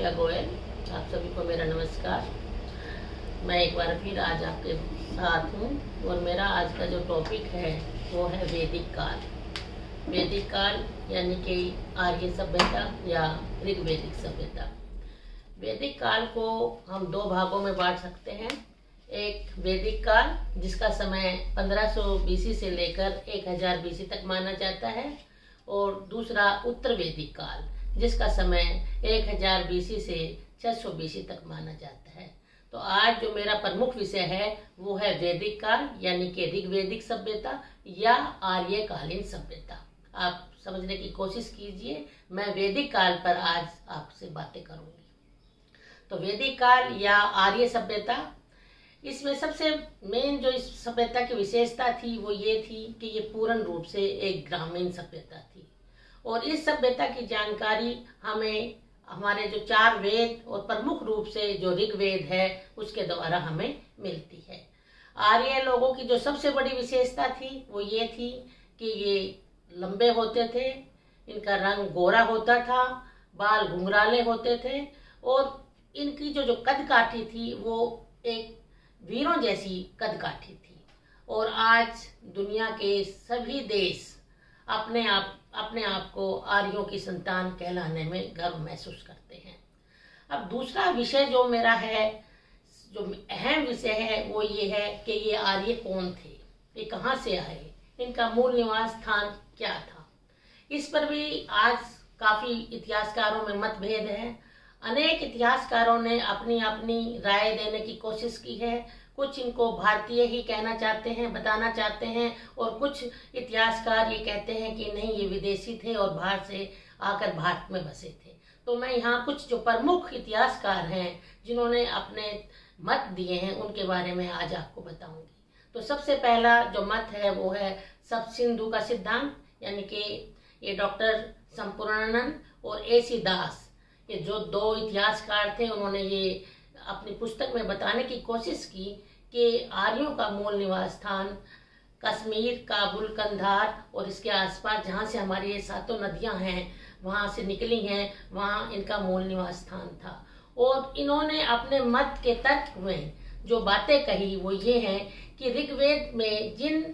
आशिया गोयल। आप सभी को मेरा नमस्कार। मैं एक बार फिर आज आपके साथ हूँ और मेरा आज का जो टॉपिक है वो है वैदिक काल। वैदिक काल यानी कि आर्य सभ्यता या ऋग्वैदिक सभ्यता। वैदिक काल को हम दो भागों में बांट सकते हैं। एक वैदिक काल जिसका समय 1500 बीसी से लेकर 1000 बीसी तक माना जाता है, और दूसरा उत्तर वैदिक काल जिसका समय 1000 बीसी से 600 बीसी तक माना जाता है। तो आज जो मेरा प्रमुख विषय है वो है वैदिक काल यानी कि ऋग्वैदिक सभ्यता या आर्यकालीन सभ्यता। आप समझने की कोशिश कीजिए। मैं वैदिक काल पर आज आपसे बातें करूंगी। तो वैदिक काल या आर्य सभ्यता, इसमें सबसे मेन जो इस सभ्यता की विशेषता थी वो ये थी कि ये पूर्ण रूप से एक ग्रामीण सभ्यता थी, और इस सभ्यता की जानकारी हमें हमारे जो 4 वेद और प्रमुख रूप से जो ऋग्वेद है उसके द्वारा हमें मिलती है। आर्य लोगों की जो सबसे बड़ी विशेषता थी वो ये थी कि ये लंबे होते थे, इनका रंग गोरा होता था, बाल घुंघराले होते थे, और इनकी जो कद काठी थी वो एक वीरों जैसी कद काठी थी। और आज दुनिया के सभी देश अपने आप को आर्यों की संतान कहलाने में गर्व महसूस करते हैं। अब दूसरा विषय जो मेरा है, जो अहम विषय है, वो ये है कि ये आर्य कौन थे, ये कहाँ से आए, इनका मूल निवास स्थान क्या था। इस पर भी आज काफी इतिहासकारों में मतभेद है। अनेक इतिहासकारों ने अपनी अपनी राय देने की कोशिश की है। कुछ इनको भारतीय ही कहना चाहते हैं, बताना चाहते हैं, और कुछ इतिहासकार ये कहते हैं कि नहीं, ये विदेशी थे और बाहर से आकर भारत में बसे थे। तो मैं यहाँ कुछ जो प्रमुख इतिहासकार हैं जिन्होंने अपने मत दिए हैं उनके बारे में आज आपको बताऊंगी। तो सबसे पहला जो मत है वो है सप्तसिंधु का सिद्धांत, यानी कि ये डॉक्टर संपूर्णानंद और AC दास, ये जो 2 इतिहासकार थे, उन्होंने ये अपनी पुस्तक में बताने की कोशिश की कि आर्यों का मूल निवास स्थान कश्मीर, काबुल, कंधार और इसके आसपास जहाँ से हमारी ये 7 नदियाँ हैं वहाँ से निकली हैं, वहाँ इनका मूल निवास स्थान था। और इन्होंने अपने मत के तर्क में जो बातें कही वो ये हैं कि ऋग्वेद में जिन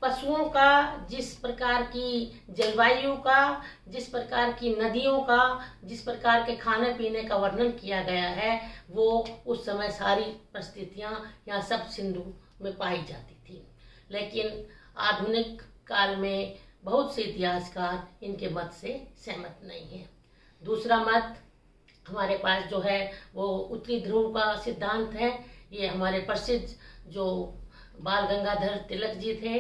पशुओं का, जिस प्रकार की जलवायु का, जिस प्रकार की नदियों का, जिस प्रकार के खाने पीने का वर्णन किया गया है, वो उस समय सारी परिस्थितियां यहाँ सब सिंधु में पाई जाती थी। लेकिन आधुनिक काल में बहुत से इतिहासकार इनके मत से सहमत नहीं हैं। दूसरा मत हमारे पास जो है वो उत्तरी ध्रुव का सिद्धांत है। ये हमारे प्रसिद्ध जो बाल गंगाधर तिलक जी थे,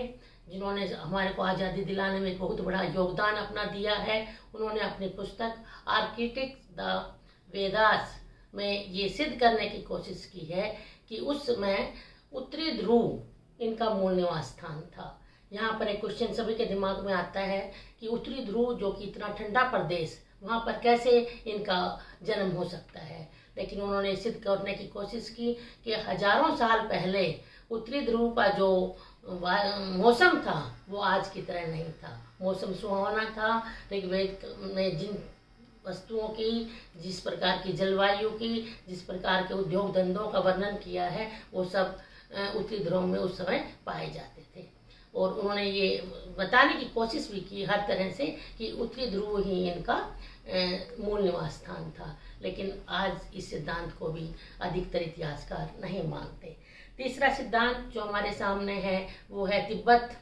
जिन्होंने हमारे को आज़ादी दिलाने में बहुत बड़ा योगदान अपना दिया है। उन्होंने अपनी पुस्तक आर्किटेक्ट द वेदास में ये सिद्ध करने की कोशिश की है कि उस समय उत्तरी ध्रुव इनका मूल निवास स्थान था। यहाँ पर एक क्वेश्चन सभी के दिमाग में आता है कि उत्तरी ध्रुव जो कि इतना ठंडा प्रदेश, वहाँ पर कैसे इनका जन्म हो सकता है। लेकिन उन्होंने सिद्ध करने की कोशिश की कि हजारों साल पहले उत्तरी ध्रुव का जो मौसम था वो आज की तरह नहीं था। मौसम सुहावना था। ऋग्वेद में जिन वस्तुओं की, जिस प्रकार की जलवायु की, जिस प्रकार के उद्योग धंधों का वर्णन किया है, वो सब उत्तरी ध्रुव में उस समय पाए जाते थे। और उन्होंने ये बताने की कोशिश भी की हर तरह से कि उत्तरी ध्रुव ही इनका मूल निवास स्थान था। लेकिन आज इस सिद्धांत को भी अधिकतर इतिहासकार नहीं मानते। तीसरा सिद्धांत जो हमारे सामने है वो है तिब्बत,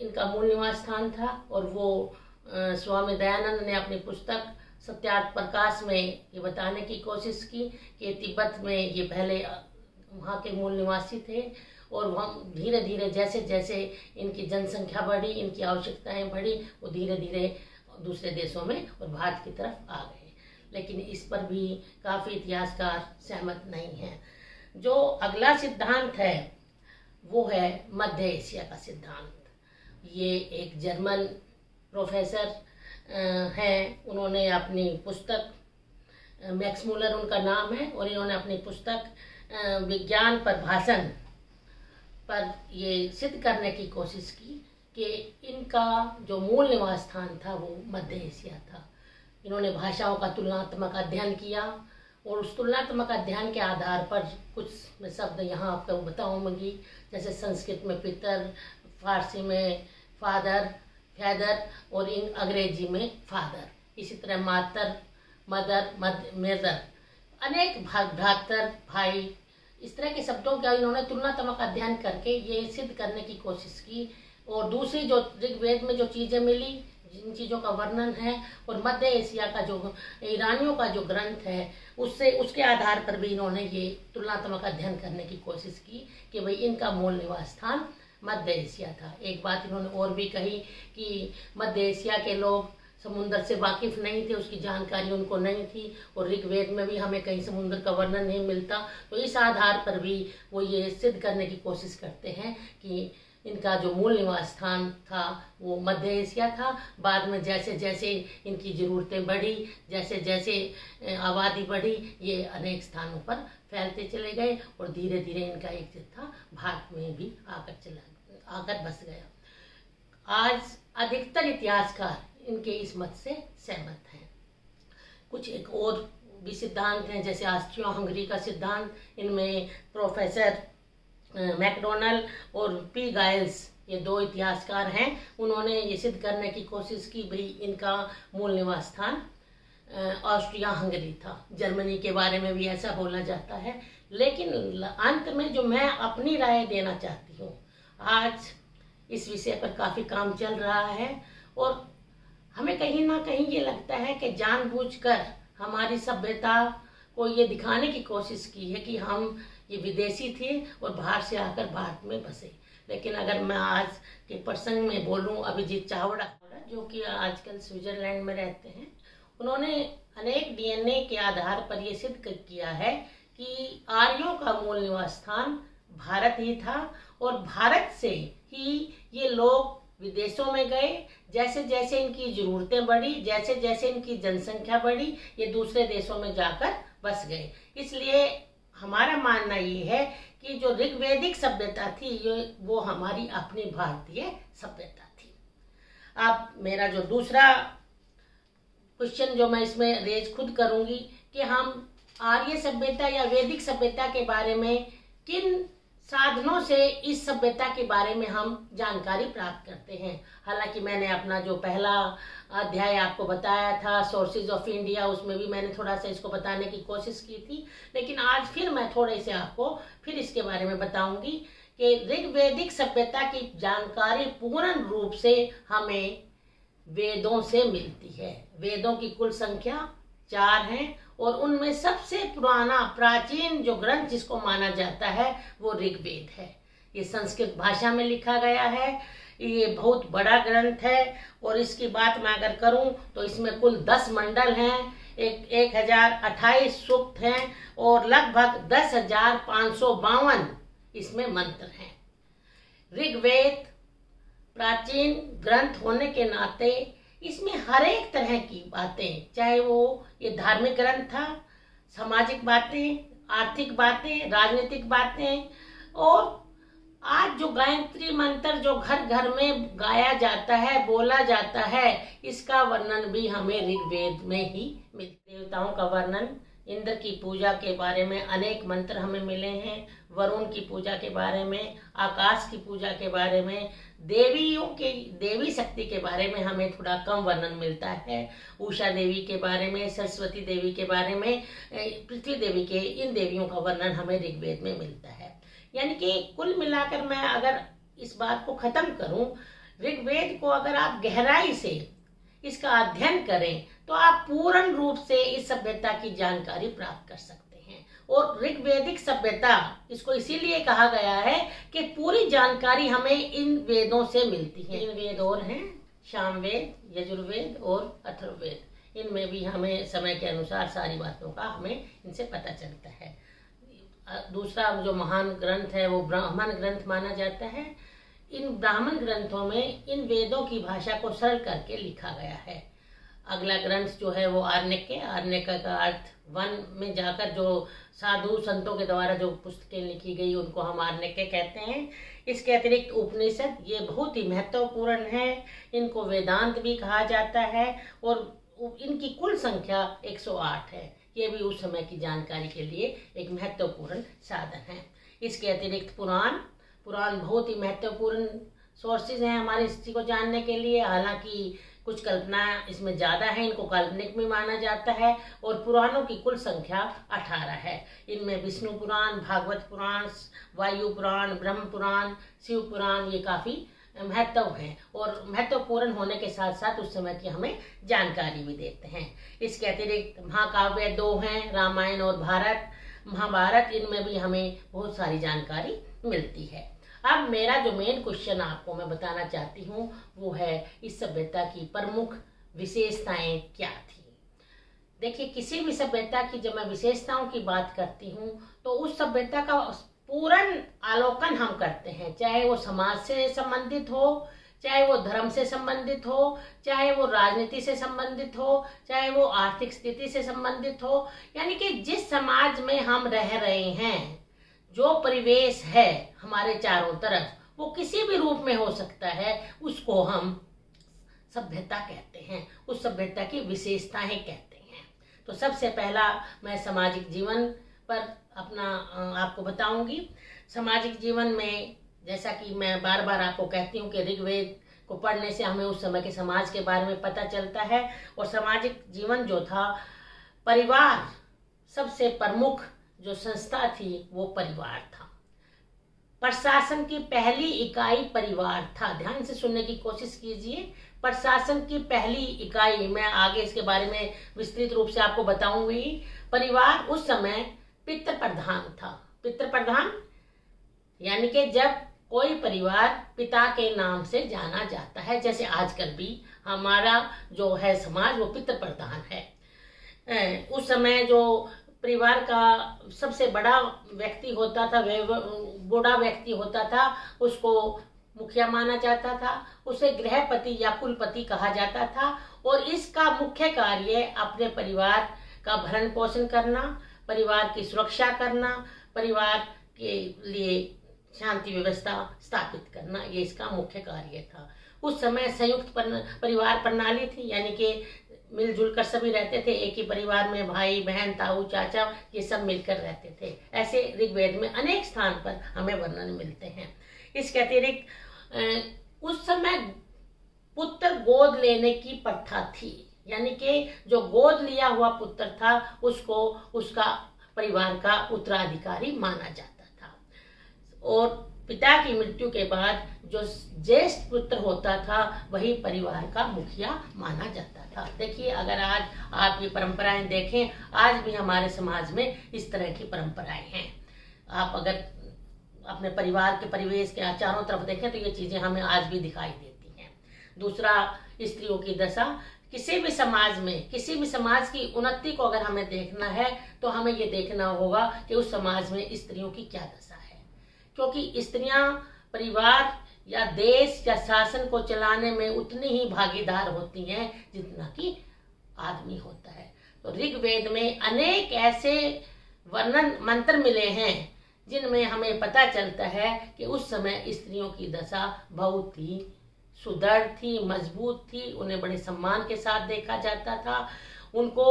इनका मूल निवास स्थान था। और वो स्वामी दयानंद ने अपनी पुस्तक सत्यार्थ प्रकाश में ये बताने की कोशिश की कि तिब्बत में ये पहले वहाँ के मूल निवासी थे, और वहाँ धीरे धीरे जैसे जैसे इनकी जनसंख्या बढ़ी, इनकी आवश्यकताएं बढ़ी, वो धीरे धीरे दूसरे देशों में और भारत की तरफ आ गए। लेकिन इस पर भी काफ़ी इतिहासकार सहमत नहीं हैं। जो अगला सिद्धांत है वो है मध्य एशिया का सिद्धांत। ये एक जर्मन प्रोफेसर हैं। उन्होंने अपनी पुस्तक, मैक्स मुलर उनका नाम है, और इन्होंने अपनी पुस्तक विज्ञान पर भाषण पर ये सिद्ध करने की कोशिश की कि इनका जो मूल निवास स्थान था वो मध्य एशिया था। इन्होंने भाषाओं का तुलनात्मक अध्ययन किया और उस तुलनात्मक अध्ययन के आधार पर कुछ मैं शब्द यहाँ आपको बताऊंगी। जैसे संस्कृत में पितर, फारसी में फादर, फैदर और अंग्रेजी में फादर। इसी तरह मातर, मदर, मेदर, अनेक भ्रातर, भाई, इस तरह के शब्दों का इन्होंने तुलनात्मक अध्ययन करके ये सिद्ध करने की कोशिश की। और दूसरी जो ऋग्वेद में जो चीज़ें मिली, जिन चीज़ों का वर्णन है, और मध्य एशिया का जो ईरानियों का जो ग्रंथ है उसके आधार पर भी इन्होंने ये तुलनात्मक अध्ययन करने की कोशिश की कि भाई इनका मूल निवास स्थान मध्य एशिया था। एक बात इन्होंने और भी कही कि मध्य एशिया के लोग समुद्र से वाकिफ नहीं थे, उसकी जानकारी उनको नहीं थी, और ऋग्वेद में भी हमें कहीं समुद्र का वर्णन नहीं मिलता। तो इस आधार पर भी वो ये सिद्ध करने की कोशिश करते हैं कि इनका जो मूल निवास स्थान था वो मध्य एशिया था। बाद में जैसे जैसे इनकी ज़रूरतें बढ़ी, जैसे जैसे आबादी बढ़ी, ये अनेक स्थानों पर फैलते चले गए और धीरे धीरे इनका एक जत्था भारत में भी आकर बस गया। आज अधिकतर इतिहासकार इनके इस मत से सहमत हैं। कुछ एक और भी सिद्धांत हैं, जैसे ऑस्ट्रिया हंगरी का सिद्धांत। इनमें प्रोफेसर मैकडोनल और पी गाइल्स, ये दो इतिहासकार हैं, उन्होंने ये सिद्ध करने की कोशिश की भाई इनका मूल निवास स्थान ऑस्ट्रिया हंगरी था। जर्मनी के बारे में भी ऐसा बोला जाता है। लेकिन अंत में जो मैं अपनी राय देना चाहती हूँ, आज इस विषय पर काफ़ी काम चल रहा है और हमें कहीं ना कहीं ये लगता है कि जानबूझकर हमारी सभ्यता को ये दिखाने की कोशिश की है कि हम ये विदेशी थे और बाहर से आकर भारत में बसे। लेकिन अगर मैं आज के प्रसंग में बोलूं, अभिजीत चावड़ा जो कि आजकल स्विट्जरलैंड में रहते हैं, उन्होंने अनेक डीएनए के आधार पर ये सिद्ध किया है कि आर्यों का मूल निवास स्थान भारत ही था और भारत से ही ये लोग विदेशों में गए। जैसे जैसे इनकी ज़रूरतें बढ़ी, जैसे जैसे इनकी जनसंख्या बढ़ी, ये दूसरे देशों में जाकर बस गए। इसलिए हमारा मानना ये है कि जो ऋग्वैदिक सभ्यता थी वो हमारी अपनी भारतीय सभ्यता थी। अब मेरा जो दूसरा क्वेश्चन जो मैं इसमें रेज खुद करूंगी कि हम आर्य सभ्यता या वैदिक सभ्यता के बारे में किन साधनों से इस सभ्यता के बारे में हम जानकारी प्राप्त करते हैं। हालांकि मैंने अपना जो पहला अध्याय आपको बताया था सोर्सेज ऑफ इंडिया, उसमें भी मैंने थोड़ा सा इसको बताने की कोशिश की थी, लेकिन आज फिर मैं थोड़े से आपको फिर इसके बारे में बताऊंगी कि ऋग्वैदिक सभ्यता की जानकारी पूर्ण रूप से हमें वेदों से मिलती है। वेदों की कुल संख्या 4 है और उनमें सबसे पुराना प्राचीन जो ग्रंथ जिसको माना जाता है वो ऋग्वेद है। ये संस्कृत भाषा में लिखा गया है, ये बहुत बड़ा ग्रंथ है और इसकी बात मैं अगर करूं तो इसमें कुल 10 मंडल हैं, 1028 सूक्त हैं और लगभग 10,552 इसमें मंत्र हैं। ऋग्वेद प्राचीन ग्रंथ होने के नाते इसमें हर एक तरह की बातें, चाहे वो ये धार्मिक ग्रंथ था, सामाजिक बातें, आर्थिक बातें, राजनीतिक बातें, और आज जो गायत्री मंत्र जो घर घर में गाया जाता है, बोला जाता है, इसका वर्णन भी हमें ऋग्वेद में ही मिलते। देवताओं का वर्णन, इंद्र की पूजा के बारे में अनेक मंत्र हमें मिले हैं, वरुण की पूजा के बारे में, आकाश की पूजा के बारे में, देवी शक्ति के बारे में हमें थोड़ा कम वर्णन मिलता है, उषा देवी के बारे में, सरस्वती देवी के बारे में, पृथ्वी देवी के, इन देवियों का वर्णन हमें ऋग्वेद में मिलता है। यानी कि कुल मिलाकर मैं अगर इस बात को खत्म करूं, ऋग्वेद को अगर आप गहराई से इसका अध्ययन करें तो आप पूर्ण रूप से इस सभ्यता की जानकारी प्राप्त कर सकते हैं। और ऋग्वैदिक सभ्यता, इसको इसीलिए कहा गया है कि पूरी जानकारी हमें इन वेदों से मिलती है। इन वेद और हैं सामवेद, यजुर्वेद और अथर्ववेद। इनमें भी हमें समय के अनुसार सारी बातों का हमें इनसे पता चलता है। दूसरा जो महान ग्रंथ है वो ब्राह्मण ग्रंथ माना जाता है। इन ब्राह्मण ग्रंथों में इन वेदों की भाषा को सरल करके लिखा गया है। अगला ग्रंथ जो है वो आरण्यक का अर्थ वन में जाकर जो साधु संतों के द्वारा जो पुस्तकें लिखी गई उनको हम आरण्यक कहते हैं। इसके अतिरिक्त उपनिषद ये बहुत ही महत्वपूर्ण है, इनको वेदांत भी कहा जाता है। और इनकी कुल संख्या 108 है। ये भी उस समय की जानकारी के लिए एक महत्वपूर्ण साधन है। इसके अतिरिक्त पुराण बहुत ही महत्वपूर्ण सोर्सेज हैं हमारे हिस्ट्री को जानने के लिए। हालांकि कुछ कल्पना इसमें ज़्यादा है, इनको काल्पनिक में माना जाता है। और पुराणों की कुल संख्या 18 है। इनमें विष्णु पुराण, भागवत पुराण, वायु पुराण, ब्रह्म पुराण, शिव पुराण ये काफ़ी महत्व हैं और महत्वपूर्ण होने के साथ साथ उस समय की हमें जानकारी भी देते हैं। इसके अतिरिक्त महाकाव्य 2 हैं, रामायण और महाभारत। इनमें भी हमें बहुत सारी जानकारी मिलती है। अब मेरा जो मेन क्वेश्चन आपको मैं बताना चाहती हूँ वो है इस सभ्यता की प्रमुख विशेषताएं क्या थी। देखिए, किसी भी सभ्यता की जब मैं विशेषताओं की बात करती हूँ तो उस सभ्यता का पूर्ण अवलोकन हम करते हैं, चाहे वो समाज से संबंधित हो, चाहे वो धर्म से संबंधित हो, चाहे वो राजनीति से संबंधित हो, चाहे वो आर्थिक स्थिति से संबंधित हो। यानी कि जिस समाज में हम रह रहे हैं, जो परिवेश है हमारे चारों तरफ, वो किसी भी रूप में हो सकता है, उसको हम सभ्यता कहते हैं, उस सभ्यता की विशेषताएं कहते हैं। तो सबसे पहला मैं सामाजिक जीवन पर अपना आपको बताऊंगी। सामाजिक जीवन में जैसा कि मैं बार बार आपको कहती हूँ कि ऋग्वेद को पढ़ने से हमें उस समय के समाज के बारे में पता चलता है। और सामाजिक जीवन जो था, परिवार सबसे प्रमुख जो संस्था थी वो परिवार था। प्रशासन की पहली इकाई परिवार था। ध्यान से सुनने की कोशिश कीजिए। प्रशासन की पहली इकाई, मैं आगे इसके बारे में विस्तृत रूप से आपको बताऊंगी। परिवार उस समय पितृ प्रधान था। पितृ प्रधान यानी कि जब कोई परिवार पिता के नाम से जाना जाता है, जैसे आजकल भी हमारा जो है समाज वो पितृ प्रधान है। उस समय जो परिवार का सबसे बड़ा व्यक्ति होता था, बूढ़ा व्यक्ति होता था, उसको मुखिया माना जाता था। उसे गृहपति या कुलपति कहा जाता था। और इसका मुख्य कार्य अपने परिवार का भरण पोषण करना, परिवार की सुरक्षा करना, परिवार के लिए शांति व्यवस्था स्थापित करना, ये इसका मुख्य कार्य था। उस समय संयुक्त परिवार प्रणाली थी, यानी कि मिलजुल कर सभी रहते थे। एक ही परिवार में भाई बहन, ताऊ चाचा ये सब मिलकर रहते थे। ऐसे ऋग्वेद में अनेक स्थान पर हमें वर्णन मिलते हैं। इसके अतिरिक्त उस समय पुत्र गोद लेने की प्रथा थी, यानी कि जो गोद लिया हुआ पुत्र था उसको उसका परिवार का उत्तराधिकारी माना जाता था। और पिता की मृत्यु के बाद जो ज्येष्ठ पुत्र होता था वही परिवार का मुखिया माना जाता था। देखिए, अगर आज आप ये परंपराएं देखें, आज भी हमारे समाज में इस तरह की परंपराएं हैं। आप अगर अपने परिवार के परिवेश के चारों तरफ देखें तो ये चीजें हमें आज भी दिखाई देती हैं। दूसरा, स्त्रियों की दशा। किसी भी समाज में, किसी भी समाज की उन्नति को अगर हमें देखना है तो हमें ये देखना होगा कि उस समाज में स्त्रियों की क्या दशा है। क्योंकि स्त्रियां परिवार या देश या शासन को चलाने में उतनी ही भागीदार होती हैं जितना कि आदमी होता है। तो ऋग्वेद में अनेक ऐसे वर्णन मंत्र मिले हैं जिनमें हमें पता चलता है कि उस समय स्त्रियों की दशा बहुत ही सुदृढ़ थी, मजबूत थी। उन्हें बड़े सम्मान के साथ देखा जाता था। उनको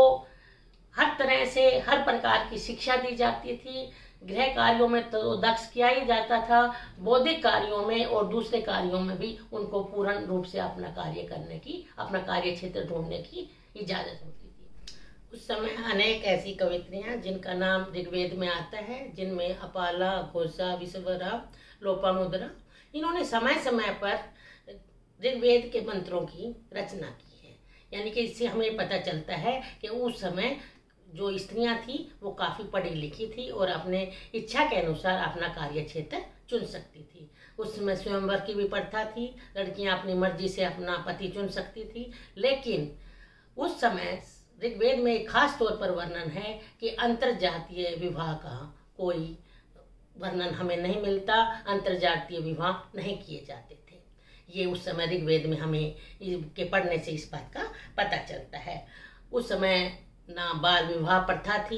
हर तरह से हर प्रकार की शिक्षा दी जाती थी। गृह कार्यों में तो दक्ष किया ही जाता था, बौद्धिक कार्यों में और दूसरे कार्यों में भी उनको पूर्ण रूप से अपना कार्य करने की, अपना कार्य क्षेत्र ढूंढने की इजाजत होती थी। उस समय अनेक ऐसी कवित्रियां जिनका नाम ऋग्वेद में आता है, जिनमें अपाला, घोषा, विश्वरा, लोपामुद्रा, इन्होंने समय समय पर ऋग्वेद के मंत्रों की रचना की है। यानी कि इससे हमें पता चलता है कि उस समय जो स्त्रियां थी वो काफ़ी पढ़ी लिखी थी और अपने इच्छा के अनुसार अपना कार्य क्षेत्र चुन सकती थी। उस समय स्वयंवर की भी प्रथा थी, लड़कियां अपनी मर्जी से अपना पति चुन सकती थी। लेकिन उस समय ऋग्वेद में एक खास तौर पर वर्णन है कि अंतरजातीय विवाह का कोई वर्णन हमें नहीं मिलता, अंतरजातीय विवाह नहीं किए जाते थे। ये उस समय ऋग्वेद में हमें के पढ़ने से इस बात का पता चलता है। उस समय ना बाल विवाह प्रथा थी,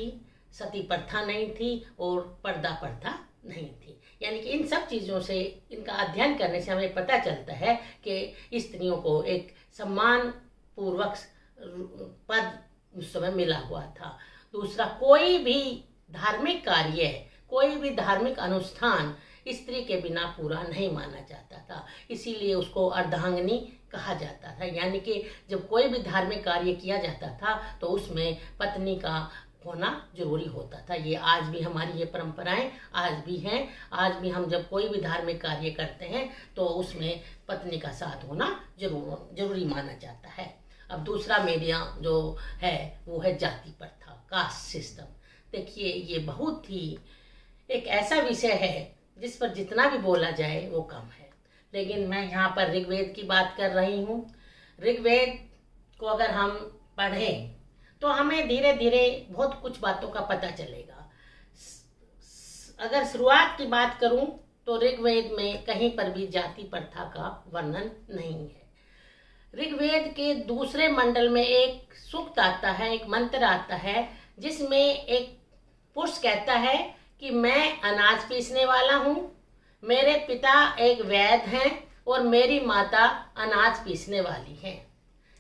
सती प्रथा नहीं थी और पर्दा प्रथा नहीं थी। यानी कि इन सब चीज़ों से, इनका अध्ययन करने से हमें पता चलता है कि स्त्रियों को एक सम्मान पूर्वक पद उस समय मिला हुआ था। दूसरा, कोई भी धार्मिक कार्य, कोई भी धार्मिक अनुष्ठान स्त्री के बिना पूरा नहीं माना जाता था, इसीलिए उसको अर्धांगिनी कहा जाता था। यानी कि जब कोई भी धार्मिक कार्य किया जाता था तो उसमें पत्नी का होना जरूरी होता था। ये आज भी हमारी ये परंपराएं आज भी हैं। आज भी हम जब कोई भी धार्मिक कार्य करते हैं तो उसमें पत्नी का साथ होना जरूरी माना जाता है। अब दूसरा मीडिया जो है वो है जाति प्रथा, कास्ट सिस्टम। देखिए, ये बहुत ही एक ऐसा विषय है जिस पर जितना भी बोला जाए वो कम है, लेकिन मैं यहाँ पर ऋग्वेद की बात कर रही हूँ। ऋग्वेद को अगर हम पढ़ें तो हमें धीरे धीरे बहुत कुछ बातों का पता चलेगा। अगर शुरुआत की बात करूँ तो ऋग्वेद में कहीं पर भी जाति प्रथा का वर्णन नहीं है। ऋग्वेद के दूसरे मंडल में एक सूक्त आता है, एक मंत्र आता है, जिसमें एक पुरुष कहता है कि मैं अनाज पीसने वाला हूँ, मेरे पिता एक वैद्य हैं और मेरी माता अनाज पीसने वाली है।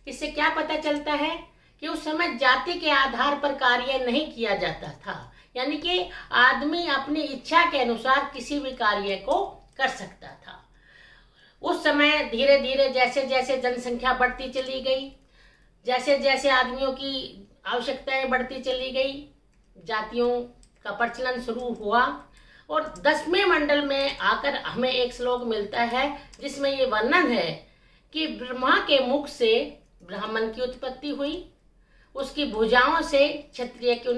इससे क्या पता चलता है कि उस समय जाति के आधार पर कार्य नहीं किया जाता था, यानी कि आदमी अपनी इच्छा के अनुसार किसी भी कार्य को कर सकता था। उस समय धीरे धीरे जैसे जैसे जनसंख्या बढ़ती चली गई, जैसे जैसे आदमियों की आवश्यकताएं बढ़ती चली गई, जातियों का प्रचलन शुरू हुआ। और 10वें मंडल में आकर हमें एक श्लोक मिलता है जिसमें ये वर्णन है कि ब्रह्मा के मुख से ब्राह्मण की उत्पत्ति हुई, उसकी भुजाओं से क्षत्रिय की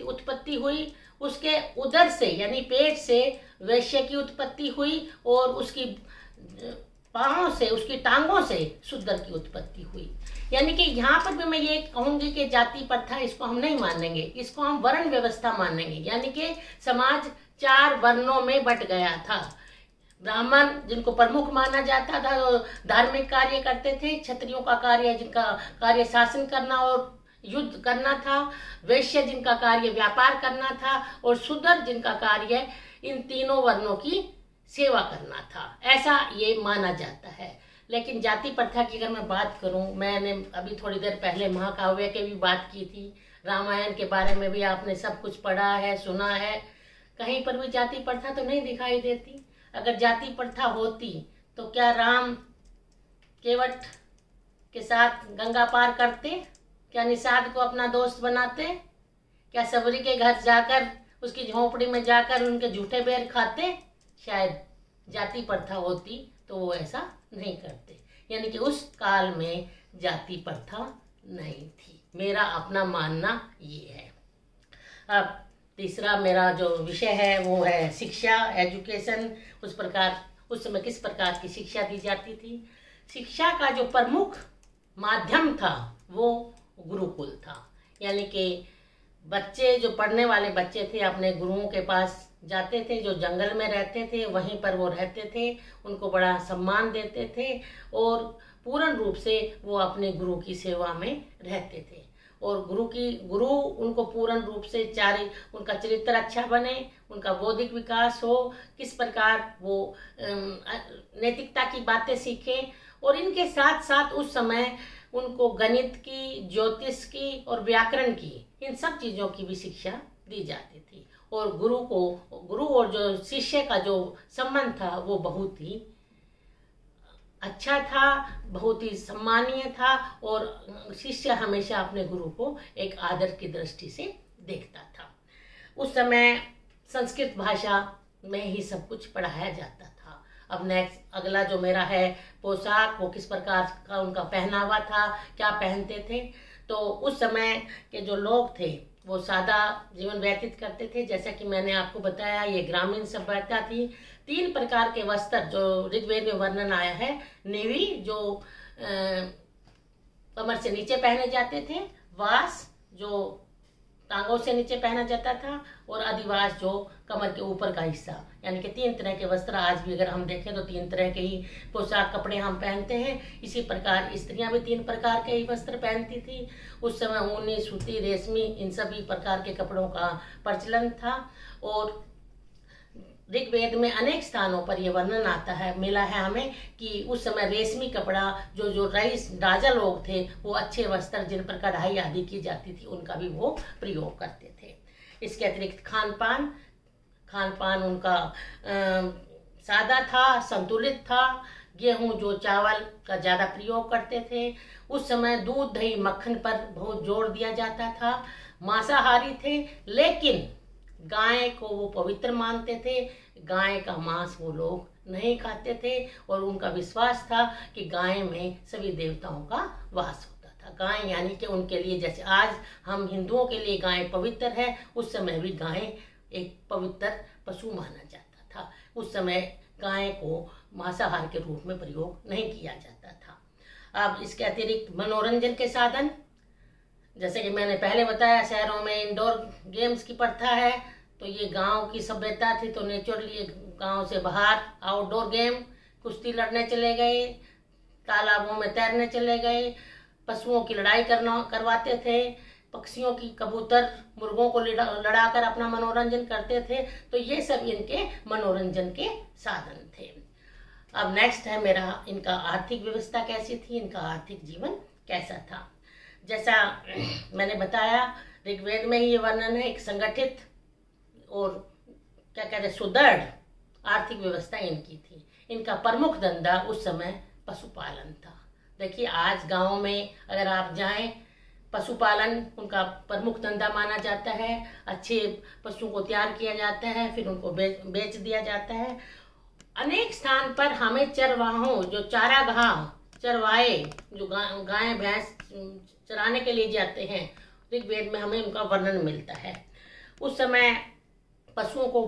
उत्पत्ति हुई, उसके उदर से यानी पेट से वैश्य की उत्पत्ति हुई और उसकी पांवों से, उसकी टांगों से शूद्र की उत्पत्ति हुई। यानी कि यहाँ पर भी मैं ये कहूंगी कि जाति प्रथा इसको हम नहीं मानेंगे, इसको हम वर्ण व्यवस्था मानेंगे। यानी कि समाज 4 वर्णों में बट गया था। ब्राह्मण जिनको प्रमुख माना जाता था, वो धार्मिक कार्य करते थे। क्षत्रियों का कार्य, जिनका कार्य शासन करना और युद्ध करना था। वैश्य जिनका कार्य व्यापार करना था, और शूद्र जिनका कार्य इन तीनों वर्णों की सेवा करना था, ऐसा ये माना जाता है। लेकिन जाति प्रथा की अगर मैं बात करूं, मैंने अभी थोड़ी देर पहले महाकाव्य की भी बात की थी, रामायण के बारे में भी आपने सब कुछ पढ़ा है, सुना है। कहीं पर भी जाति प्रथा तो नहीं दिखाई देती। अगर जाति प्रथा होती तो क्या राम केवट के साथ गंगा पार करते? क्या निषाद को अपना दोस्त बनाते? क्या सबरी के घर जाकर, उसकी झोपड़ी में जाकर उनके झूठे बेर खाते? शायद जाति प्रथा होती तो वो ऐसा नहीं करते। यानी कि उस काल में जाति प्रथा नहीं थी। मेरा अपना मानना ये है। अब तीसरा मेरा जो विषय है वो है शिक्षा, एजुकेशन। उस समय किस प्रकार की शिक्षा दी जाती थी? शिक्षा का जो प्रमुख माध्यम था वो गुरुकुल था। यानी कि बच्चे, जो पढ़ने वाले बच्चे थे, अपने गुरुओं के पास जाते थे, जो जंगल में रहते थे वहीं पर वो रहते थे, उनको बड़ा सम्मान देते थे और पूर्ण रूप से वो अपने गुरु की सेवा में रहते थे। और गुरु उनको पूर्ण रूप से उनका चरित्र अच्छा बने, उनका बौद्धिक विकास हो, किस प्रकार वो नैतिकता की बातें सीखें। और इनके साथ साथ उस समय उनको गणित की, ज्योतिष की और व्याकरण की, इन सब चीज़ों की भी शिक्षा दी जाती थी। और गुरु और जो शिष्य का जो संबंध था वो बहुत ही अच्छा था, बहुत ही सम्मानीय था। और शिष्य हमेशा अपने गुरु को एक आदर की दृष्टि से देखता था। उस समय संस्कृत भाषा में ही सब कुछ पढ़ाया जाता था। अब नेक्स्ट अगला जो मेरा है पोशाक, वो किस प्रकार का उनका पहनावा था, क्या पहनते थे। तो उस समय के जो लोग थे वो सादा जीवन व्यतीत करते थे। जैसा कि मैंने आपको बताया, ये ग्रामीण सभ्यता थी। 3 प्रकार के वस्त्र जो ऋग्वेद में वर्णन आया है। नेवी जो कमर से नीचे पहने जाते थे, वास जो टांगों से नीचे पहना जाता था, और अधिवास जो कमर के ऊपर का हिस्सा। यानी कि 3 तरह के वस्त्र आज भी अगर हम देखें तो 3 तरह के ही पोशाक कपड़े हम पहनते हैं। इसी प्रकार स्त्रियां भी 3 प्रकार के ही वस्त्र पहनती थी। उस समय ऊनी, सूती, रेशमी, इन सभी प्रकार के कपड़ों का प्रचलन था। और ऋग्वेद में अनेक स्थानों पर यह वर्णन आता है, मिला है हमें कि उस समय रेशमी कपड़ा जो राजा लोग थे वो अच्छे वस्त्र जिन पर कढ़ाई आदि की जाती थी उनका भी वो प्रयोग करते थे। इसके अतिरिक्त खान पान उनका सादा था, संतुलित था। गेहूं जो चावल का ज़्यादा प्रयोग करते थे। उस समय दूध दही मक्खन पर बहुत जोर दिया जाता था। मांसाहारी थे, लेकिन गाय को वो पवित्र मानते थे। गाय का मांस वो लोग नहीं खाते थे और उनका विश्वास था कि गाय में सभी देवताओं का वास होता था। गाय यानी कि उनके लिए जैसे आज हम हिंदुओं के लिए गाय पवित्र है, उस समय भी गाय एक पवित्र पशु माना जाता था। उस समय गाय को मांसाहार के रूप में प्रयोग नहीं किया जाता था। अब इसके अतिरिक्त मनोरंजन के साधन, जैसे कि मैंने पहले बताया, शहरों में इंडोर गेम्स की प्रथा है, तो ये गांव की सभ्यता थी, तो नेचुरली गांव से बाहर आउटडोर गेम, कुश्ती लड़ने चले गए, तालाबों में तैरने चले गए, पशुओं की लड़ाई करवाते थे, पक्षियों की, कबूतर, मुर्गों को लड़ाकर अपना मनोरंजन करते थे। तो ये सब इनके मनोरंजन के साधन थे। अब नेक्स्ट है मेरा, इनका आर्थिक व्यवस्था कैसी थी, इनका आर्थिक जीवन कैसा था। जैसा मैंने बताया, ऋग्वेद में ही ये वर्णन है, एक संगठित और क्या कहते हैं, सुदृढ़ आर्थिक व्यवस्था इनकी थी। इनका प्रमुख धंधा उस समय पशुपालन था। देखिए आज गाँव में अगर आप जाएं, पशुपालन उनका प्रमुख धंधा माना जाता है। अच्छे पशुओं को तैयार किया जाता है, फिर उनको बेच दिया जाता है। अनेक स्थान पर हमें चरवाहों, जो चारागाह, चरवाहे जो गाय भैंस चराने के लिए जाते हैं, ऋग्वेद में हमें उनका वर्णन मिलता है। उस समय पशुओं को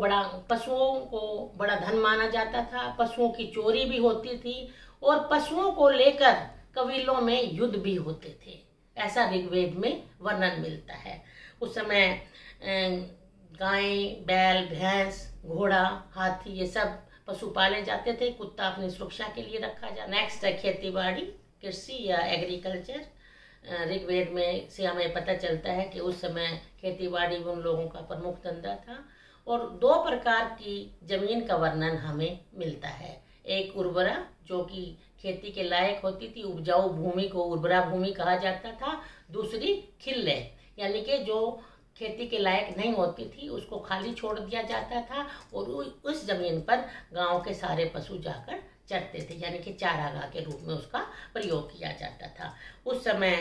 बड़ा धन माना जाता था। पशुओं की चोरी भी होती थी और पशुओं को लेकर कबीलों में युद्ध भी होते थे, ऐसा ऋग्वेद में वर्णन मिलता है। उस समय गाय, बैल, भैंस, घोड़ा, हाथी, ये सब पशु पाले जाते थे। कुत्ता अपनी सुरक्षा के लिए रखा जाता। नेक्स्ट है खेती बाड़ी, कृषि या एग्रीकल्चर। ऋग्वेद में से हमें पता चलता है कि उस समय खेती बाड़ी उन लोगों का प्रमुख धंधा था। और दो प्रकार की जमीन का वर्णन हमें मिलता है। एक उर्वरा, जो कि खेती के लायक होती थी, उपजाऊ भूमि को उर्वरा भूमि कहा जाता था। दूसरी खिल्ले, यानी कि जो खेती के लायक नहीं होती थी, उसको खाली छोड़ दिया जाता था और उस जमीन पर गांव के सारे पशु जाकर चरते थे, यानी कि चारागाह के रूप में उसका प्रयोग किया जाता था। उस समय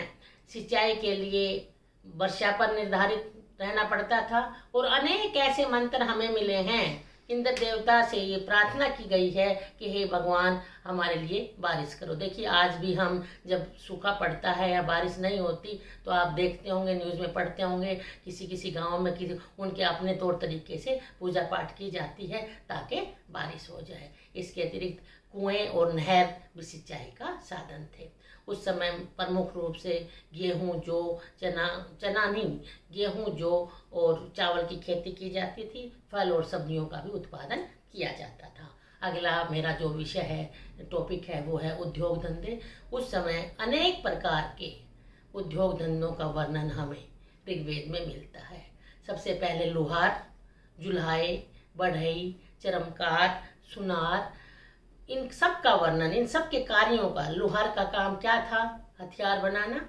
सिंचाई के लिए वर्षा पर निर्धारित रहना पड़ता था और अनेक ऐसे मंत्र हमें मिले हैं। इंद्र देवता से ये प्रार्थना की गई है कि हे भगवान, हमारे लिए बारिश करो। देखिए आज भी हम जब सूखा पड़ता है या बारिश नहीं होती, तो आप देखते होंगे, न्यूज़ में पढ़ते होंगे, किसी गांव में उनके अपने तौर तरीके से पूजा पाठ की जाती है ताकि बारिश हो जाए। इसके अतिरिक्त कुएं और नहर भी सिंचाई का साधन थे। उस समय प्रमुख रूप से गेहूं, जौ, चना नहीं, गेहूं, जौ और चावल की खेती की जाती थी। फल और सब्जियों का भी उत्पादन किया जाता था। अगला मेरा जो विषय है, टॉपिक है, वो है उद्योग धंधे। उस समय अनेक प्रकार के उद्योग धंधों का वर्णन हमें ऋग्वेद में मिलता है। सबसे पहले लोहार, जुल्हाई, बढ़ई, चरमकार, सुनार, इन सब का वर्णन, इन सब के कार्यों का। लोहार का काम क्या था? हथियार बनाना,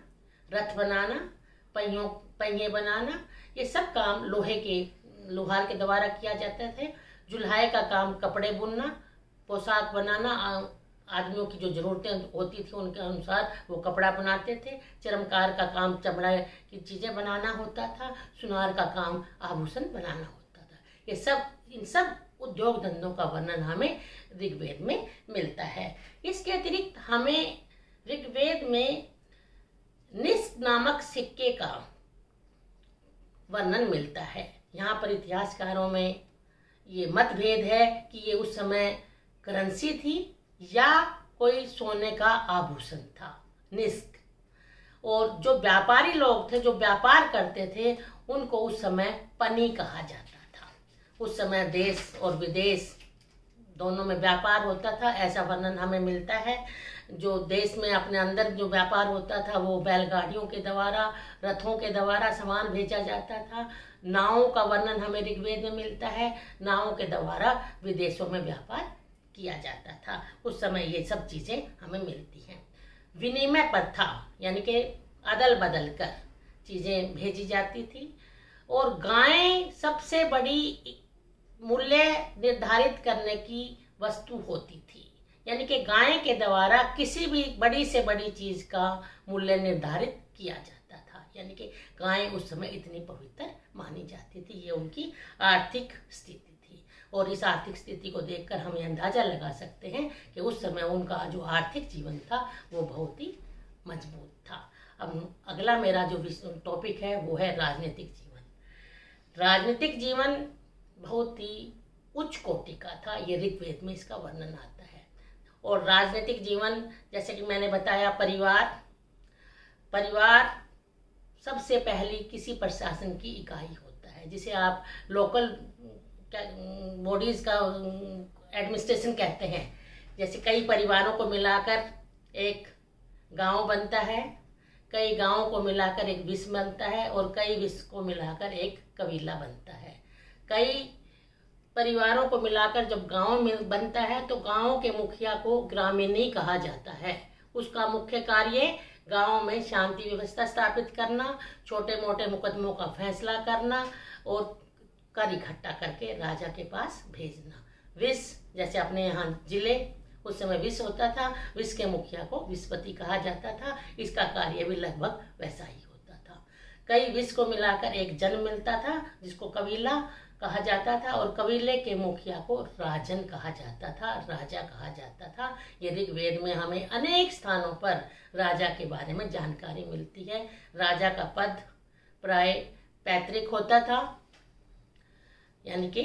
रथ बनाना, पहिए बनाना, ये सब काम लोहार के द्वारा किया जाते थे। जुल्हाई का काम कपड़े बुनना, पोशाक बनाना, आदमियों की जो जरूरतें होती थी उनके अनुसार वो कपड़ा बनाते थे। चर्मकार का काम चमड़ा की चीज़ें बनाना होता था। सुनार का काम आभूषण बनाना होता था। ये सब, इन सब उद्योग धंधों का वर्णन हमें ऋग्वेद में मिलता है। इसके अतिरिक्त हमें ऋग्वेद में निष्क नामक सिक्के का वर्णन मिलता है। यहाँ पर इतिहासकारों में ये मतभेद है कि ये उस समय करेंसी थी या कोई सोने का आभूषण था, निष्क। और जो व्यापारी लोग थे, जो व्यापार करते थे, उनको उस समय पनी कहा जाता था। उस समय देश और विदेश दोनों में व्यापार होता था, ऐसा वर्णन हमें मिलता है। जो देश में अपने अंदर जो व्यापार होता था वो बैलगाड़ियों के द्वारा, रथों के द्वारा सामान भेजा जाता था। नावों का वर्णन हमें ऋग्वेद में मिलता है, नावों के द्वारा विदेशों में व्यापार किया जाता था। उस समय ये सब चीज़ें हमें मिलती हैं। विनिमय प्रथा यानी कि अदल बदल कर चीज़ें भेजी जाती थी। और गायें सबसे बड़ी मूल्य निर्धारित करने की वस्तु होती थी, यानी कि गाय के द्वारा किसी भी बड़ी से बड़ी चीज का मूल्य निर्धारित किया जाता था। यानी कि गाय उस समय इतनी पवित्र मानी जाती थी। ये उनकी आर्थिक स्थिति थी और इस आर्थिक स्थिति को देखकर हम ये अंदाजा लगा सकते हैं कि उस समय उनका जो आर्थिक जीवन था वो बहुत ही मजबूत था। अब अगला मेरा जो टॉपिक है वो है राजनीतिक जीवन। राजनीतिक जीवन बहुत ही उच्च कोटि का था, ये ऋग्वेद में इसका वर्णन आता है। और राजनीतिक जीवन जैसे कि मैंने बताया, परिवार सबसे पहली किसी प्रशासन की इकाई होता है, जिसे आप लोकल बॉडीज का एडमिनिस्ट्रेशन कहते हैं। जैसे कई परिवारों को मिलाकर एक गांव बनता है, कई गांवों को मिलाकर एक विश्व बनता है और कई विश्व को मिलाकर एक कबीला बनता है। कई परिवारों को मिलाकर जब गांव में बनता है तो गांव के मुखिया को ग्रामीणी कहा जाता है। उसका मुख्य कार्य गांव में शांति व्यवस्था स्थापित करना, छोटे मोटे मुकदमों का फैसला करना और कर इकट्ठा करके राजा के पास भेजना। विश जैसे अपने यहाँ जिले, उस समय विश होता था, विश के मुखिया को विशपति कहा जाता था। इसका कार्य भी लगभग वैसा ही होता था। कई विश को मिलाकर एक जन मिलता था जिसको कबीला कहा जाता था और कबीले के मुखिया को राजन कहा जाता था, राजा कहा जाता था। ये ऋग्वेद में हमें अनेक स्थानों पर राजा के बारे में जानकारी मिलती है। राजा का पद प्राय पैतृक होता था, यानी कि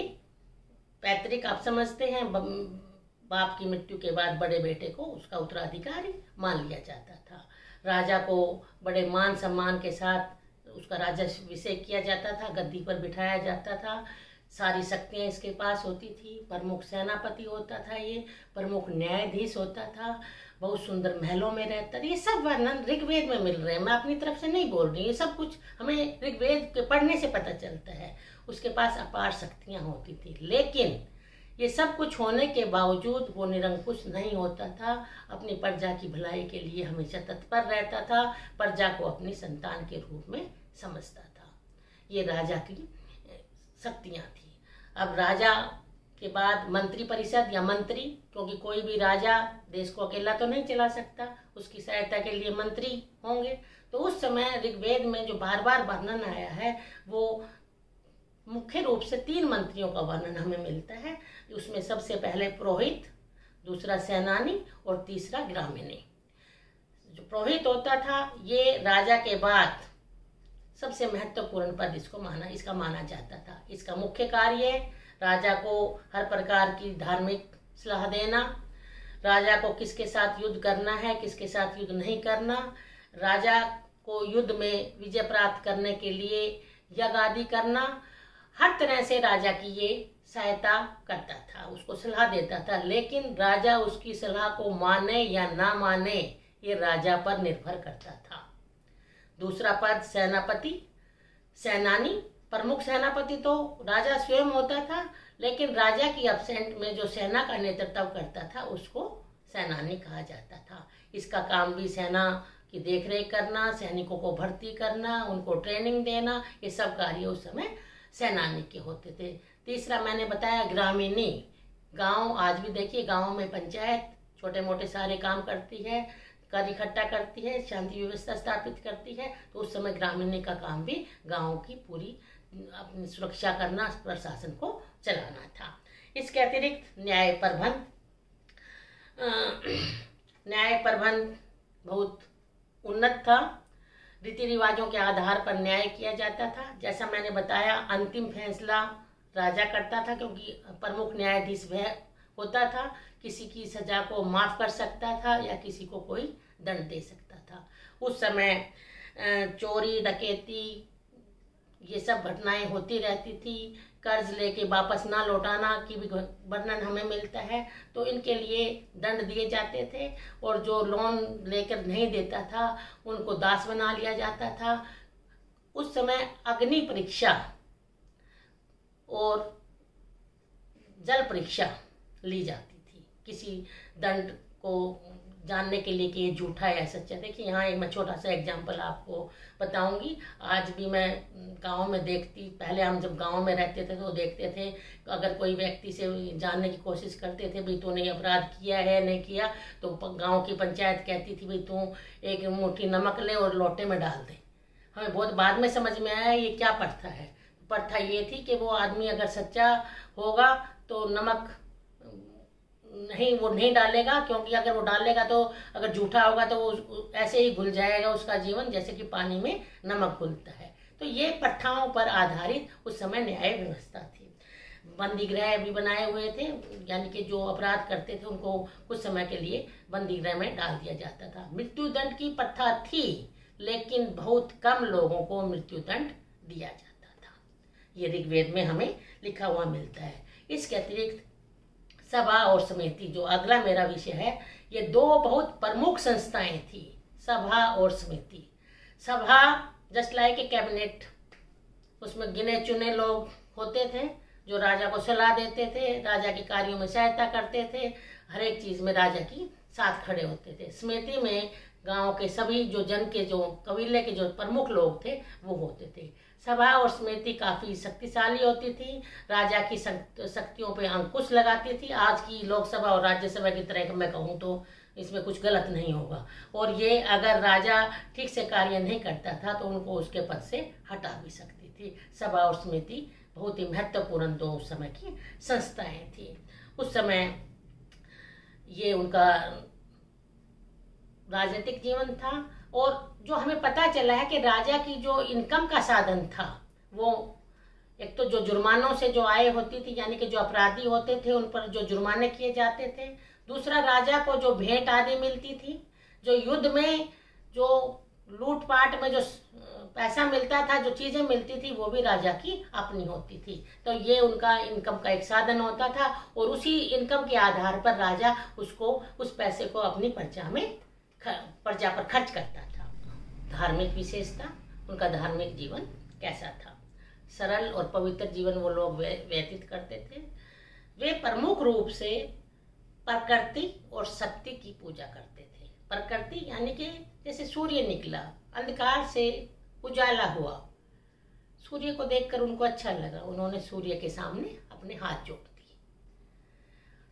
पैतृक आप समझते हैं, बाप की मृत्यु के बाद बड़े बेटे को उसका उत्तराधिकारी मान लिया जाता था। राजा को बड़े मान सम्मान के साथ उसका राज्याभिषेक किया जाता था, गद्दी पर बिठाया जाता था। सारी शक्तियाँ इसके पास होती थी। प्रमुख सेनापति होता था, ये प्रमुख न्यायाधीश होता था, बहुत सुंदर महलों में रहता था। ये सब वर्णन ऋग्वेद में मिल रहे हैं, मैं अपनी तरफ से नहीं बोल रही। ये सब कुछ हमें ऋग्वेद के पढ़ने से पता चलता है। उसके पास अपार शक्तियाँ होती थी, लेकिन ये सब कुछ होने के बावजूद वो निरंकुश नहीं होता था। अपनी प्रजा की भलाई के लिए हमेशा तत्पर रहता था, प्रजा को अपनी संतान के रूप में समझता था। ये राजा की शक्तियाँ थी। अब राजा के बाद मंत्री परिषद या मंत्री, क्योंकि कोई भी राजा देश को अकेला तो नहीं चला सकता, उसकी सहायता के लिए मंत्री होंगे। तो उस समय ऋग्वेद में जो बार बार वर्णन आया है वो मुख्य रूप से 3 मंत्रियों का वर्णन हमें मिलता है। उसमें सबसे पहले पुरोहित, दूसरा सेनानी और तीसरा ग्रामीणी। जो पुरोहित होता था ये राजा के बाद सबसे महत्वपूर्ण पद इसका माना जाता था। इसका मुख्य कार्य राजा को हर प्रकार की धार्मिक सलाह देना, राजा को किसके साथ युद्ध करना है, किसके साथ युद्ध नहीं करना, राजा को युद्ध में विजय प्राप्त करने के लिए यज्ञ आदि करना, हर तरह से राजा की ये सहायता करता था, उसको सलाह देता था। लेकिन राजा उसकी सलाह को माने या ना माने ये राजा पर निर्भर करता था। दूसरा पद सेनापति, सेनानी। प्रमुख सेनापति तो राजा स्वयं होता था, लेकिन राजा की एब्सेंट में जो सेना का नेतृत्व करता था उसको सेनानी कहा जाता था। इसका काम भी सेना की देखरेख करना, सैनिकों को भर्ती करना, उनको ट्रेनिंग देना, ये सब कार्य उस समय सेनानी के होते थे। तीसरा मैंने बताया ग्रामीणी। गांव आज भी देखिए, गाँव में पंचायत छोटे मोटे सारे काम करती है, कर इकट्ठा करती है, शांति व्यवस्था स्थापित करती है। तो उस समय ग्रामीणी का काम भी गाँव की पूरी अपनी सुरक्षा करना, प्रशासन को चलाना था। इसके अतिरिक्त न्याय प्रबंध बहुत उन्नत था। रीति रिवाजों के आधार पर न्याय किया जाता था। जैसा मैंने बताया, अंतिम फैसला राजा करता था, क्योंकि प्रमुख न्यायाधीश वह होता था, किसी की सजा को माफ कर सकता था या किसी को कोई दंड दे सकता था। उस समय चोरी डकैती ये सब घटनाएं होती रहती थी। कर्ज लेके वापस ना लौटाना की भी वर्णन हमें मिलता है। तो इनके लिए दंड दिए जाते थे और जो लोन लेकर नहीं देता था उनको दास बना लिया जाता था। उस समय अग्नि परीक्षा और जल परीक्षा ली जाती थी किसी दंड को जानने के लिए कि ये झूठा है या सच्चा। देखिए यहाँ एक मैं छोटा सा एग्जाम्पल आपको बताऊंगी। आज भी मैं गांव में देखती, पहले हम जब गांव में रहते थे तो देखते थे अगर कोई व्यक्ति से जानने की कोशिश करते थे भाई तूने अपराध किया है नहीं किया, तो गांव की पंचायत कहती थी भाई तू एक मुट्ठी नमक ले और लोटे में डाल दे। हमें बहुत बाद में समझ में आया ये क्या प्रथा है। प्रथा ये थी कि वो आदमी अगर सच्चा होगा तो नमक वो नहीं डालेगा, क्योंकि अगर वो डालेगा तो अगर झूठा होगा तो वो ऐसे ही घुल जाएगा उसका जीवन, जैसे कि पानी में नमक घुलता है। तो ये प्रथाओं पर आधारित उस समय न्याय व्यवस्था थी। बंदी गृह भी बनाए हुए थे, यानी कि जो अपराध करते थे उनको कुछ समय के लिए बंदी गृह में डाल दिया जाता था। मृत्यु दंड की प्रथा थी लेकिन बहुत कम लोगों को मृत्यु दंड दिया जाता था। ये ऋग्वेद में हमें लिखा हुआ मिलता है। इसके अतिरिक्त सभा और समिति, जो अगला मेरा विषय है, ये दो बहुत प्रमुख संस्थाएं थी, सभा और समिति। सभा जस्ट लाइक ए कैबिनेट, उसमें गिने चुने लोग होते थे जो राजा को सलाह देते थे, राजा के कार्यों में सहायता करते थे, हर एक चीज में राजा की साथ खड़े होते थे। समिति में गांव के सभी जो जन के जो कबीले के जो प्रमुख लोग थे वो होते थे। सभा और समिति काफी शक्तिशाली होती थी, राजा की शक्तियों पे अंकुश लगाती थी। आज की लोकसभा और राज्यसभा की तरह मैं कहूँ तो इसमें कुछ गलत नहीं होगा। और ये अगर राजा ठीक से कार्य नहीं करता था तो उनको उसके पद से हटा भी सकती थी। सभा और समिति बहुत ही महत्वपूर्ण दो उस समय की संस्थाएं थी। उस समय ये उनका राजनीतिक जीवन था। और जो हमें पता चला है कि राजा की जो इनकम का साधन था वो एक तो जो जुर्मानों से जो आय होती थी, यानी कि जो अपराधी होते थे उन पर जो जुर्माने किए जाते थे। दूसरा, राजा को जो भेंट आदि मिलती थी, जो युद्ध में जो लूटपाट में जो पैसा मिलता था, जो चीजें मिलती थी, वो भी राजा की अपनी होती थी। तो ये उनका इनकम का एक साधन होता था और उसी इनकम के आधार पर राजा उस पैसे को अपनी प्रजा पर खर्च करता था। धार्मिक विशेषता, उनका धार्मिक जीवन कैसा था? सरल और पवित्र जीवन वो लोग व्यतीत करते थे। वे प्रमुख रूप से प्रकृति और शक्ति की पूजा करते थे। प्रकृति यानी कि जैसे सूर्य निकला, अंधकार से उजाला हुआ, सूर्य को देखकर उनको अच्छा लगा, उन्होंने सूर्य के सामने अपने हाथ जोड़ दिए।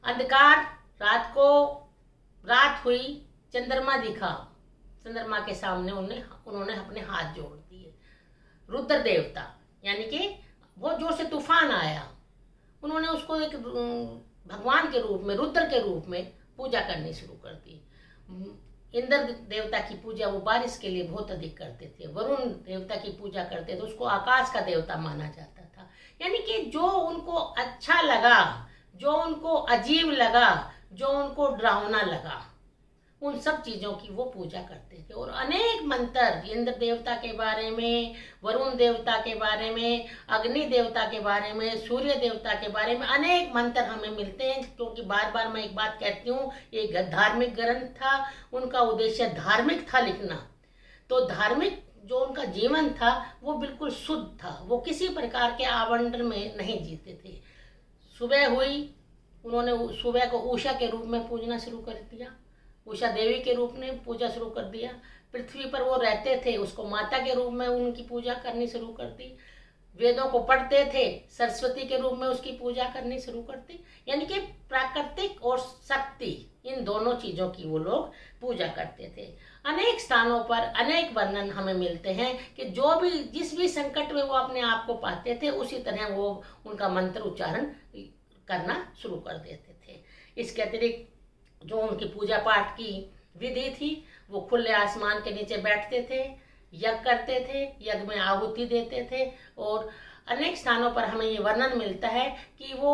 अंधकार, रात हुई, चंद्रमा दिखा, चंद्रमा के सामने उन्होंने अपने हाथ जोड़ दिए। रुद्र देवता, यानी कि बहुत जोर से तूफान आया, उन्होंने उसको एक भगवान के रूप में, रुद्र के रूप में पूजा करनी शुरू कर दी। इंद्र देवता की पूजा वो बारिश के लिए बहुत अधिक करते थे। वरुण देवता की पूजा करते थे, उसको आकाश का देवता माना जाता था। यानी कि जो उनको अच्छा लगा, जो उनको अजीब लगा, जो उनको डरावना लगा, उन सब चीजों की वो पूजा करते थे। और अनेक मंत्र इंद्र देवता के बारे में, वरुण देवता के बारे में, अग्नि देवता के बारे में, सूर्य देवता के बारे में अनेक मंत्र हमें मिलते हैं। क्योंकि बार बार मैं एक बात कहती हूँ, ये धार्मिक ग्रंथ था, उनका उद्देश्य धार्मिक था लिखना। तो धार्मिक जो उनका जीवन था वो बिल्कुल शुद्ध था, वो किसी प्रकार के आवंटन में नहीं जीते थे। सुबह हुई, उन्होंने सुबह को उषा के रूप में पूजना शुरू कर दिया, उषा देवी के रूप में पूजा शुरू कर दिया। पृथ्वी पर वो रहते थे, उसको माता के रूप में उनकी पूजा करनी शुरू कर दी। वेदों को पढ़ते थे, सरस्वती के रूप में उसकी पूजा करनी शुरू कर दी। यानी कि प्राकृतिक और शक्ति, इन दोनों चीजों की वो लोग पूजा करते थे। अनेक स्थानों पर अनेक वर्णन हमें मिलते हैं कि जिस भी संकट में वो अपने आप को पाते थे, उसी तरह वो उनका मंत्र उच्चारण करना शुरू कर देते थे। इसके अतिरिक्त जो उनकी पूजा पाठ की विधि थी, वो खुले आसमान के नीचे बैठते थे, यज्ञ करते थे, यज्ञ में आहुति देते थे। और अनेक स्थानों पर हमें ये वर्णन मिलता है कि वो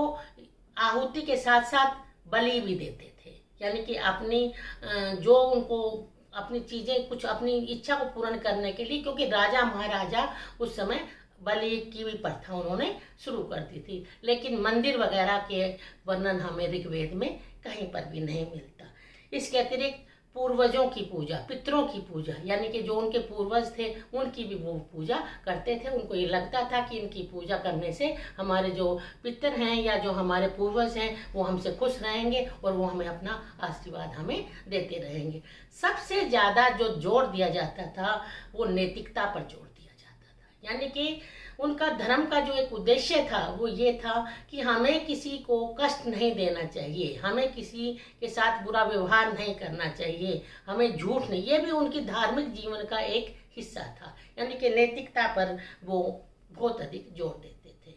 आहुति के साथ साथ बलि भी देते थे। यानी कि अपनी जो उनको अपनी चीजें, कुछ अपनी इच्छा को पूर्ण करने के लिए, क्योंकि राजा महाराजा उस समय बलि की भी प्रथा उन्होंने शुरू कर दी थी। लेकिन मंदिर वगैरह के वर्णन हमें ऋग्वेद में कहीं पर भी नहीं मिलता। इसके अतिरिक्त पूर्वजों की पूजा, पितरों की पूजा, यानी कि जो उनके पूर्वज थे उनकी भी वो पूजा करते थे। उनको ये लगता था कि इनकी पूजा करने से हमारे जो पितर हैं या जो हमारे पूर्वज हैं वो हमसे खुश रहेंगे और वो हमें अपना आशीर्वाद हमें देते रहेंगे। सबसे ज़्यादा जो जोर दिया जाता था वो नैतिकता पर जोर दिया जाता था। यानी कि उनका धर्म का जो एक उद्देश्य था वो ये था कि हमें किसी को कष्ट नहीं देना चाहिए, हमें किसी के साथ बुरा व्यवहार नहीं करना चाहिए, हमें झूठ नहीं, ये भी उनकी धार्मिक जीवन का एक हिस्सा था। यानी कि नैतिकता पर वो बहुत अधिक जोर देते थे।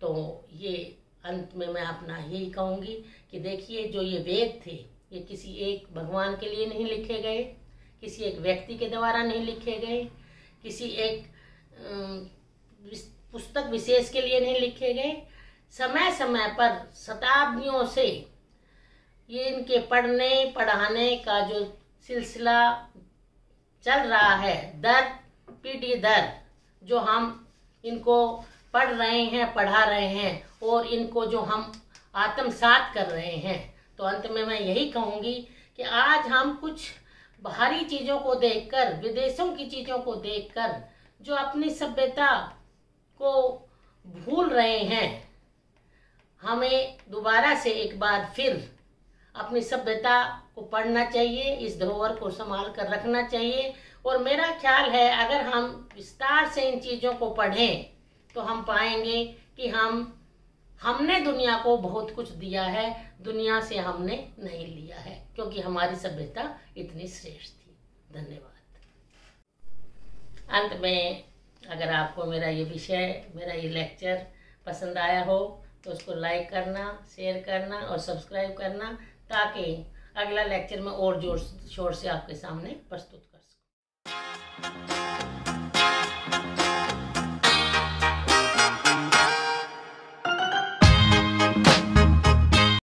तो ये अंत में मैं अपना यही कहूँगी कि देखिए, जो ये वेद थे ये किसी एक भगवान के लिए नहीं लिखे गए, किसी एक व्यक्ति के द्वारा नहीं लिखे गए, किसी एक पुस्तक विशेष के लिए नहीं लिखे गए। समय समय पर शताब्दियों से ये इनके पढ़ने पढ़ाने का जो सिलसिला चल रहा है, दर पीढ़ी दर जो हम इनको पढ़ रहे हैं, पढ़ा रहे हैं और इनको जो हम आत्मसात कर रहे हैं। तो अंत में मैं यही कहूँगी कि आज हम कुछ बाहरी चीज़ों को देखकर, विदेशों की चीज़ों को देखकर जो अपनी सभ्यता को भूल रहे हैं, हमें दोबारा से एक बार फिर अपनी सभ्यता को पढ़ना चाहिए, इस धरोहर को संभाल कर रखना चाहिए। और मेरा ख्याल है अगर हम विस्तार से इन चीज़ों को पढ़ें तो हम पाएंगे कि हमने दुनिया को बहुत कुछ दिया है, दुनिया से हमने नहीं लिया है, क्योंकि हमारी सभ्यता इतनी श्रेष्ठ थी। धन्यवाद। अंत में अगर आपको मेरा ये विषय, मेरा ये लेक्चर पसंद आया हो तो उसको लाइक करना, शेयर करना और सब्सक्राइब करना, ताकि अगला लेक्चर में और जोर शोर से आपके सामने प्रस्तुत कर सकूं।